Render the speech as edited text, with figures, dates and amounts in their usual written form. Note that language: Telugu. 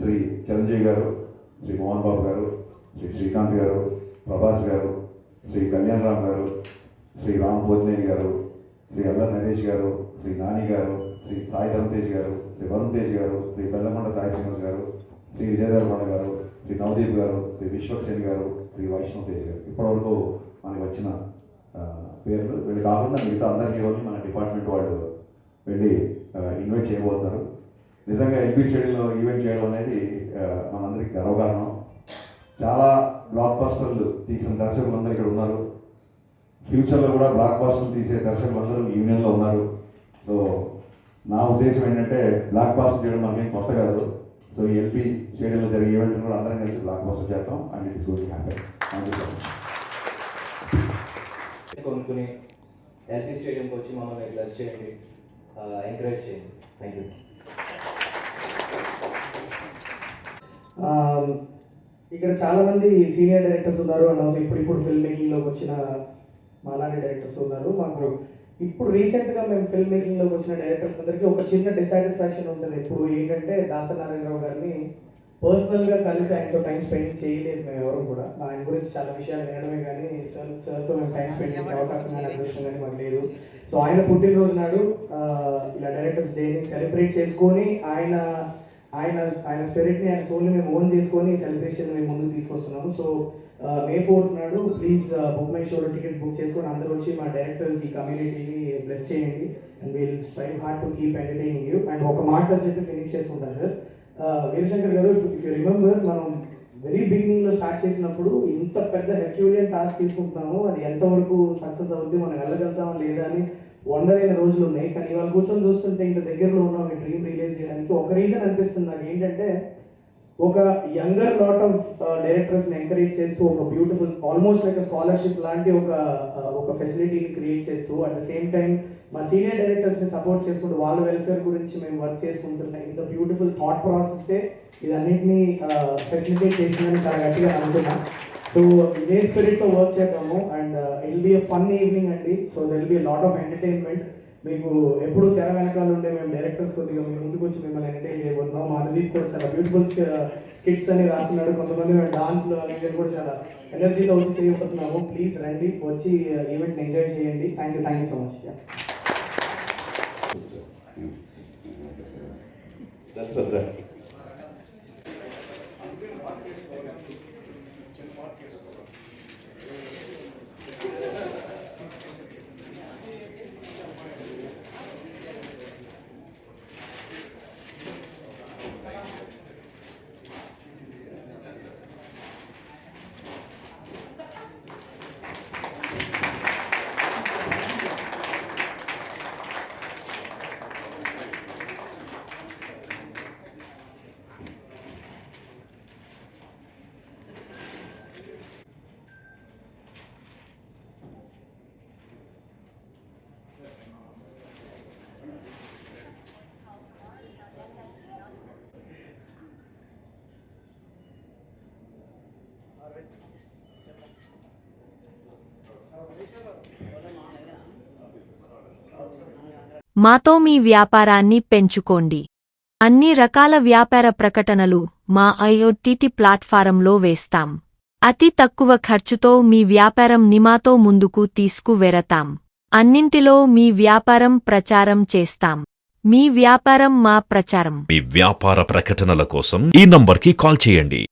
శ్రీ చిరంజీవి గారు, శ్రీ మోహన్ బాబు గారు, శ్రీ శ్రీకాంత్ గారు, ప్రభాస్ గారు, శ్రీ కళ్యాణ్ రామ్ గారు, శ్రీ రామ్ పోతినేని గారు, శ్రీ అల్లర్ నరేష్ గారు, శ్రీ నాని గారు, శ్రీ సాయి ధరమ్ తేజ్ గారు, శ్రీ వరుణ్ తేజ్ గారు, శ్రీ బెల్లకొండ సాయి శ్రీనివాస్ గారు, శ్రీ విజయధర్మణ గారు, శ్రీ నవదీప్ గారు, శ్రీ విశ్వక్సేన్ గారు, శ్రీ వైష్ణవ్ తేజ్ గారు. ఇప్పటివరకు మనకు వచ్చిన పేర్లు వీళ్ళు కాకుండా మిగతా అందరి హీరోని మన డిపార్ట్మెంట్ వాళ్ళు వెళ్ళి ఇన్వైట్ చేయబోతున్నారు. నిజంగా ఎల్బీ స్టేడియంలో ఈవెంట్ చేయడం అనేది మనందరికీ గర్వకారణం. చాలా బ్లాక్ బస్టర్లు తీసిన దర్శకులందరూ ఇక్కడ ఉన్నారు. ఫ్యూచర్లో కూడా బ్లాక్ బస్టర్లు తీసే దర్శకులందరూ యూనియన్లో ఉన్నారు. సో నా ఉద్దేశం ఏంటంటే బ్లాక్ బస్టర్ చేయడం మనకేం కొత్త కాదు. సో ఈ ఎల్బీ స్టేడియంలో జరిగే ఈవెంట్ కూడా అందరం కలిసి బ్లాక్ బస్టర్ చేద్దాం. And it is going to happen. Thank you so much. కొనుక్కుని ఎల్బీ స్టేడియంకి వచ్చి మమ్మల్ని బ్లెస్ చేయండి, ఎంకరేజ్ చేయండి. Thank you. ఇక్కడ చాలామంది సీనియర్ డైరెక్టర్స్ ఉన్నారు అండ్ ఇప్పుడు ఫిల్మ్ మేకింగ్లోకి వచ్చిన మాలాంటి డైరెక్టర్స్ ఉన్నారు. మాకు ఇప్పుడు రీసెంట్గా మేము ఫిల్మ్ మేకింగ్లోకి వచ్చిన డైరెక్టర్స్ అందరికీ ఒక చిన్న డిసాటిస్ఫాక్షన్ ఉంటుంది. ఇప్పుడు ఏంటంటే దాసనారాయణరావు గారిని పర్సనల్గా కలిసి ఆయనతో టైం స్పెండ్ చేయలేదు మేము ఎవరు కూడా. ఆయన గురించి చాలా విషయాలు వినడమే కానీ సార్తో మేము టైం స్పెండ్ చేసే అవకాశం కానీ అదృష్టం కానీ మాకు లేదు. సో ఆయన పుట్టినరోజు నాడు ఇలా డైరెక్టర్స్ డేని సెలబ్రేట్ చేసుకొని ఆయన ఆయన ఆయన స్పిరిట్ని ఆయన సోల్ని మేము ఓన్ చేసుకొని సెలబ్రేషన్ మేము ముందుకు తీసుకొస్తున్నాము. సో May 4th నాడు ప్లీజ్ బుక్ మై షోలో టికెట్స్ బుక్ చేసుకొని అందరూ వచ్చి మా డైరెక్టర్స్ ఈ కమ్యూనిటీని బ్లెస్ చేయండి. And will strive hard to keep entertaining you. And ఒక మాట చెప్పి ఫినిష్ చేసుకుంటాను సార్. వీరశంకర్ గారు, ఇఫ్ యూ రిమెంబర్, మనం వెరీ బిగినింగ్లో స్టార్ట్ చేసినప్పుడు ఇంత పెద్ద హెర్క్యూలియన్ టాస్క్ తీసుకుంటున్నాము, అది ఎంతవరకు సక్సెస్ అవుతుంది, మనం వెళ్ళగలుగుతామా లేదా అని వండర్ అయిన రోజులు ఉన్నాయి. కానీ ఇవాళ కూర్చొని చూస్తుంటే ఇంత దగ్గరలో ఉన్నాం ఈ డ్రీమ్ రియలైజ్ చేయడానికి. ఒక రీజన్ అనిపిస్తుంది నాకు ఏంటంటే, ఒక యంగర్ లాట్ ఆఫ్ డైరెక్టర్స్ని ఎంకరేజ్ చేస్తూ ఒక బ్యూటిఫుల్ ఆల్మోస్ట్ లైక్ స్కాలర్షిప్ లాంటి ఒక ఫెసిలిటీని క్రియేట్ చేస్తూ అట్ ద సేమ్ టైం మా సీనియర్ డైరెక్టర్స్ని సపోర్ట్ చేసుకుంటూ వాళ్ళ వెల్ఫేర్ గురించి మేము వర్క్ చేసుకుంటున్నాం. ఇంత బ్యూటిఫుల్ థాట్ ప్రాసెస్సే ఇదన్నింటినీ ఫెసిలిటేట్ చేసిందని చాలా గట్టిగా అనుకుంటున్నాం. సో ఇదే స్పిరిట్తో వర్క్ చేద్దాము and it will be a fun evening అండి. So there will be lot of entertainment. మీకు ఎప్పుడు తెర వెనకాల ఉండే మేము డైరెక్టర్స్ కొద్దిగా మీ ముందుకు వచ్చి మిమ్మల్ని ఎంటర్టైన్ చేయబోతున్నాం. మా అనుదీప్ కూడా చాలా బ్యూటిఫుల్ స్కిట్స్ అని రాస్తున్నాడు. కొంతమంది మేము డాన్స్లో అనేది కూడా చాలా ఎనర్జీతో వచ్చి చేయబోతున్నాము. ప్లీజ్ రండి, వచ్చి ఈవెంట్ని ఎంజాయ్ చేయండి. Thank you so much. మాతో మీ వ్యాపారాన్ని పెంచుకోండి. అన్ని రకాల వ్యాపార ప్రకటనలు మా ఐఓటీటీ ప్లాట్ఫారంలో వేస్తాం. అతి తక్కువ ఖర్చుతో మీ వ్యాపారం నిమాతో ముందుకు తీసుకువెరతాం. అన్నింటిలో మీ వ్యాపారం ప్రచారం చేస్తాం. మీ వ్యాపారం మా ప్రచారం. మీ వ్యాపార ప్రకటనల కోసం ఈ నంబర్కి కాల్ చేయండి.